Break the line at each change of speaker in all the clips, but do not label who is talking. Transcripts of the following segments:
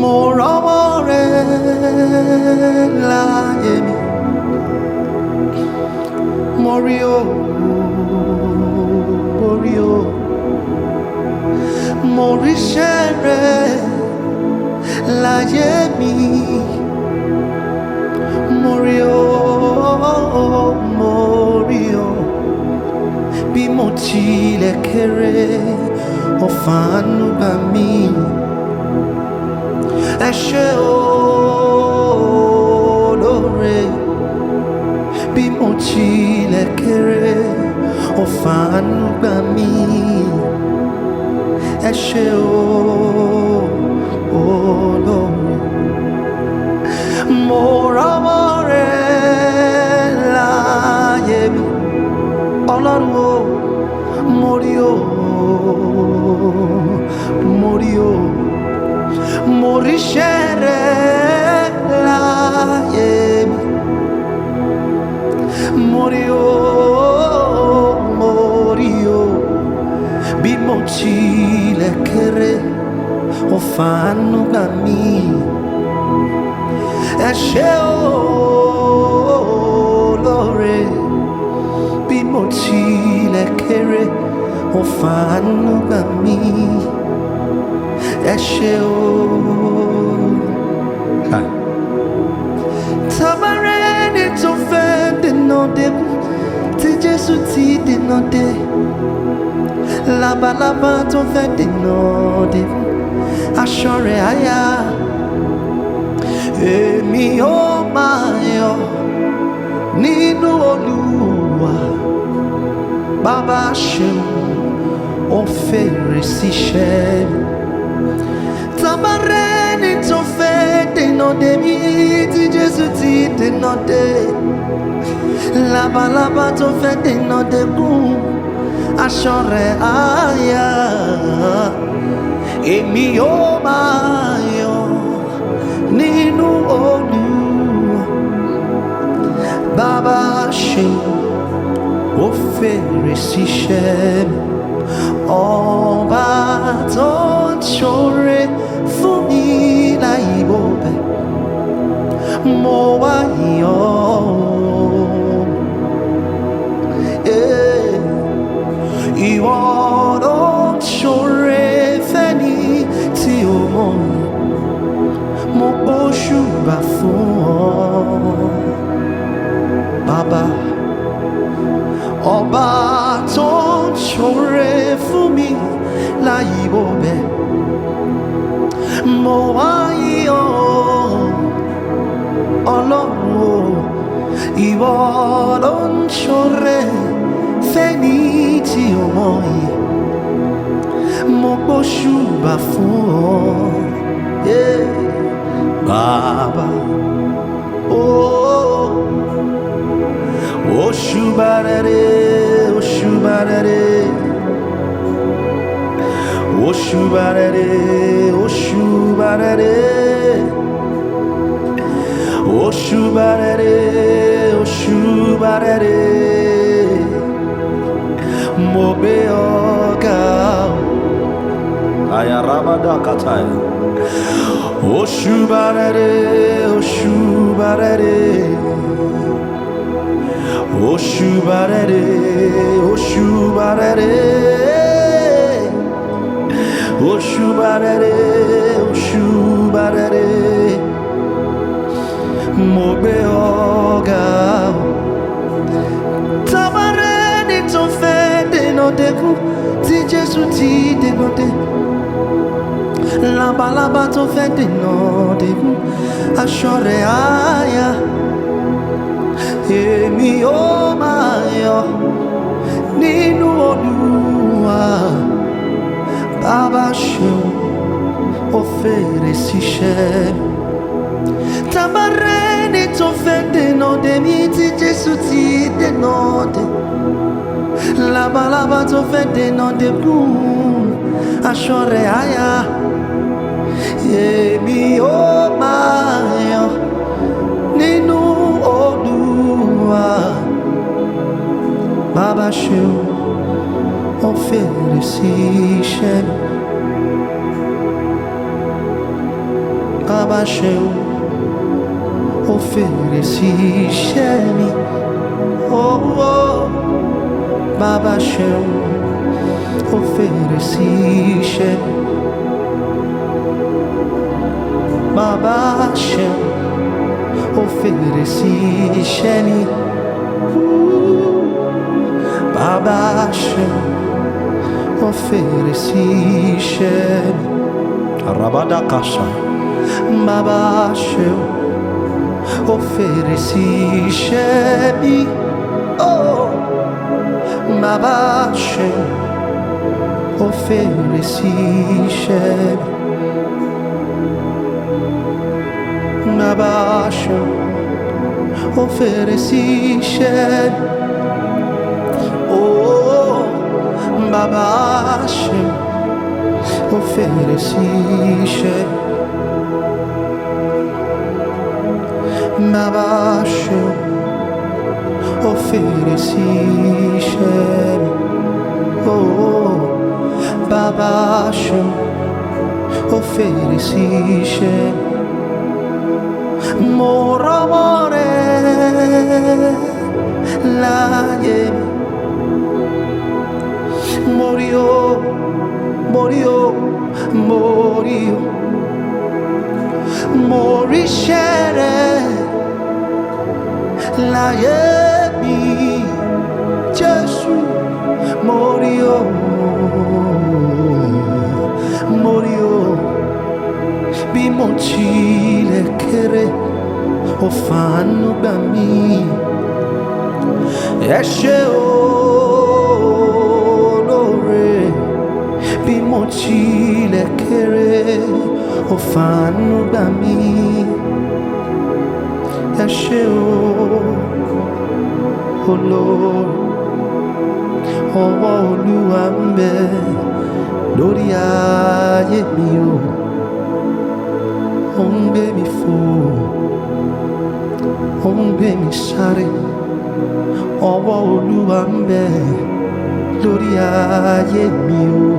More amore la yemi Morio Morio Morishere la yemi Morio Morio Bí mo tilẹ̀ kéré ọ̀fàánú bá mi ẹ ṣé olóore bí mo tilẹ̀ kéré ọ̀fàánú bá mi ẹ ṣé olóore mo rọ́wọ́ rẹ̀ láyé mi Ọlọ́run o mo rí o mo rí o mo ríṣẹ́ rẹ̀ láyé mi mo rí o bí mo tilẹ̀ kéré ó fàánú gbà mí ẹ ṣé olóore bí mo tilẹ̀ kéré ó fàánú gbà mí ẹ ṣé tabarẹ́ ni tó fẹ́ dènà dé tí Jésù ti dènà dé labalábá tó fẹ́ dènà dé aṣọ rẹ̀ á yá èmi ó máa yọ̀ nínú Olúwa bàbá ṣeun ó fèrè síṣẹ́ mi tabarẹ́ ni tó fẹ́ dènà dé mi tí Jésù ti dènà dé labalábá tó fẹ́ dènà dé gùn aṣọ rẹ̀ á yá èmi yóò máa yọ̀ nínú Olúwa bàbá ṣeun ó fèrè síṣẹ́ mi ọba tó ń ṣoore fún mi láì bọ̀bẹ̀ mo wá yọ̀ ìwọ ló ń ṣoore fẹ́ni tí ó mọ̀ mo gbóṣùbà fún ọ bàbá ọba tó ń ṣoore fún mi láì bọ̀bẹ̀ mo wá yọ̀ Ọlọ́run o ìwọ ló ń ṣoore fẹ́ni tí ó mọ̀ yìí mo gbóṣùbà fún ọ bàbá òṣùbà rere òṣùbà rere òṣùbà rere òṣùbà rere òṣùbà rere òṣùbà rere mo gbé ọ̀gá ayarabada kataya òṣùbà rere òṣùbà rere òṣùbà rere òṣùbà rere òṣùbà rere òṣùbà rere mo gbé ọ̀gá tabarẹ́ ni tó fẹ́ dènà dẹ́kú tí Jésù ti dènà dé labalábá tó fẹ́ dènà dẹ́kú aṣọ rẹ̀ á yá èmi ó máa yọ̀ nínú Olúwa bàbá ṣeun ó fèrè síṣẹ́ tabarẹ́ ni tó fẹ́ dènà dé mi tí Jésù ti dènà dé labalábá tó fẹ́ dènà dé gùn aṣọ rẹ̀ á yá èmi ó máa yọ̀ nínú Olúwa bàbá ṣeun ó fèrè síṣẹ́ mi ṣeun, ó fèrè sí iṣẹ́ mi. Bàbá ṣeun, ó fèrè sí iṣẹ́ mi. Bàbá ṣeun, ó fèrè sí iṣẹ́ mi. Bàbá ṣeun, ó fèrè sí iṣẹ́ mi. Arabada kasa. Bàbá ṣeun, ó fèrè sí iṣẹ́ mi. Bàbá ṣeun, ó fèrè sí iṣẹ́ mi. Bàbá ṣeun, ó fèrè sí iṣẹ́ mi. Bàbá ṣeun, ó fèrè sí iṣẹ́ mi. Bàbá ṣeun, ó fèrè sí iṣẹ́ mi. Bàbá ṣeun, ó fèrè sí iṣẹ́ mi. Mo rọ́wọ́ rẹ̀ láyé mi. Mo rí o, mo rí o, mo rí o. Mo rí iṣẹ́ rẹ̀ láyé mi. Jésù, mo rí o, mo rí o. Bí mo tilẹ̀ kéré, ó fàánú gbà mí. Ẹ ṣé olóore. Bí mo tilẹ̀ kéré, ó fàánú gbà mí. Ẹ ṣé olóore. Ọwọ́ Olúwa ń bẹ lórí ayé mi o. Ó ń gbé mi fò, ó ń gbé mi sáré. Ọwọ́ Olúwa ń bẹ lórí ayé mi o.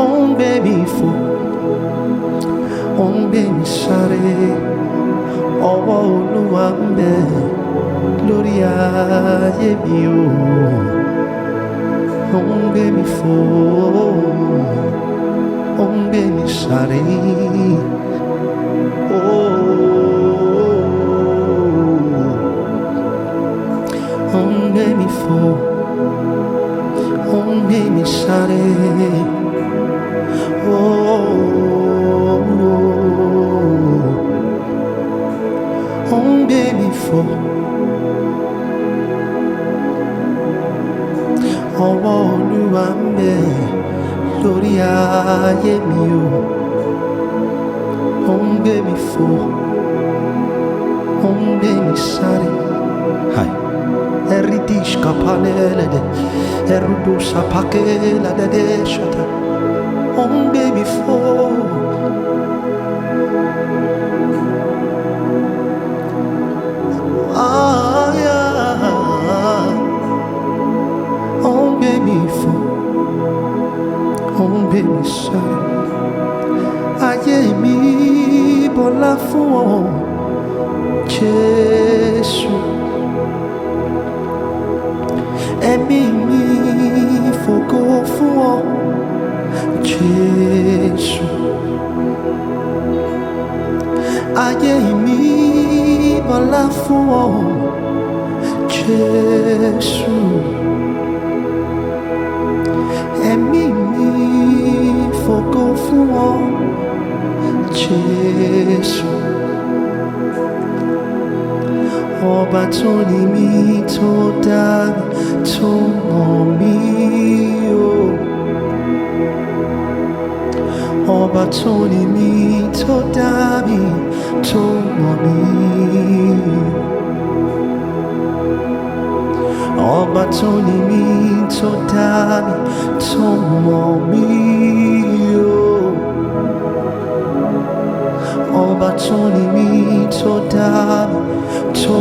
Ó ń gbé mi fò, ó ń gbé mi sáré. Ọwọ́ Olúwa ń bẹ lórí ayé mi o. Ó ń gbé mi fò, ó ń gbé mi sáré. Ó ń gbé mi fò, ó ń gbé mi sáré. Ó ń gbé mi fò. Ọwọ́ Olúwa ń bẹ lórí ayé mi o. Ó ń gbé mi fò, ó ń gbé mi sáré. Hai. Eridish kapanelede, erudus apakela de shata. Ó ń gbé mi fò. Ó ń gbé mi fò, ó ń gbé mi sáré. Ayé mi bọ́lá fún ọ, Jésù. Ẹ̀mí mi fògo fún ọ, Jésù. Ayé mi bọ́lá fún ọ, Jésù. Ẹ̀mí mi fògo fún ọ, Jésù. Ọba tó ní mi, tó dá mi, tó mọ̀ mí o. Ọba tó ní mi, tó dá mi, tó mọ̀ mí. Ọba tó ní mi, tó dá mi, tó mọ̀ mí o. Ọba tó ní mi, tó dá mi, tó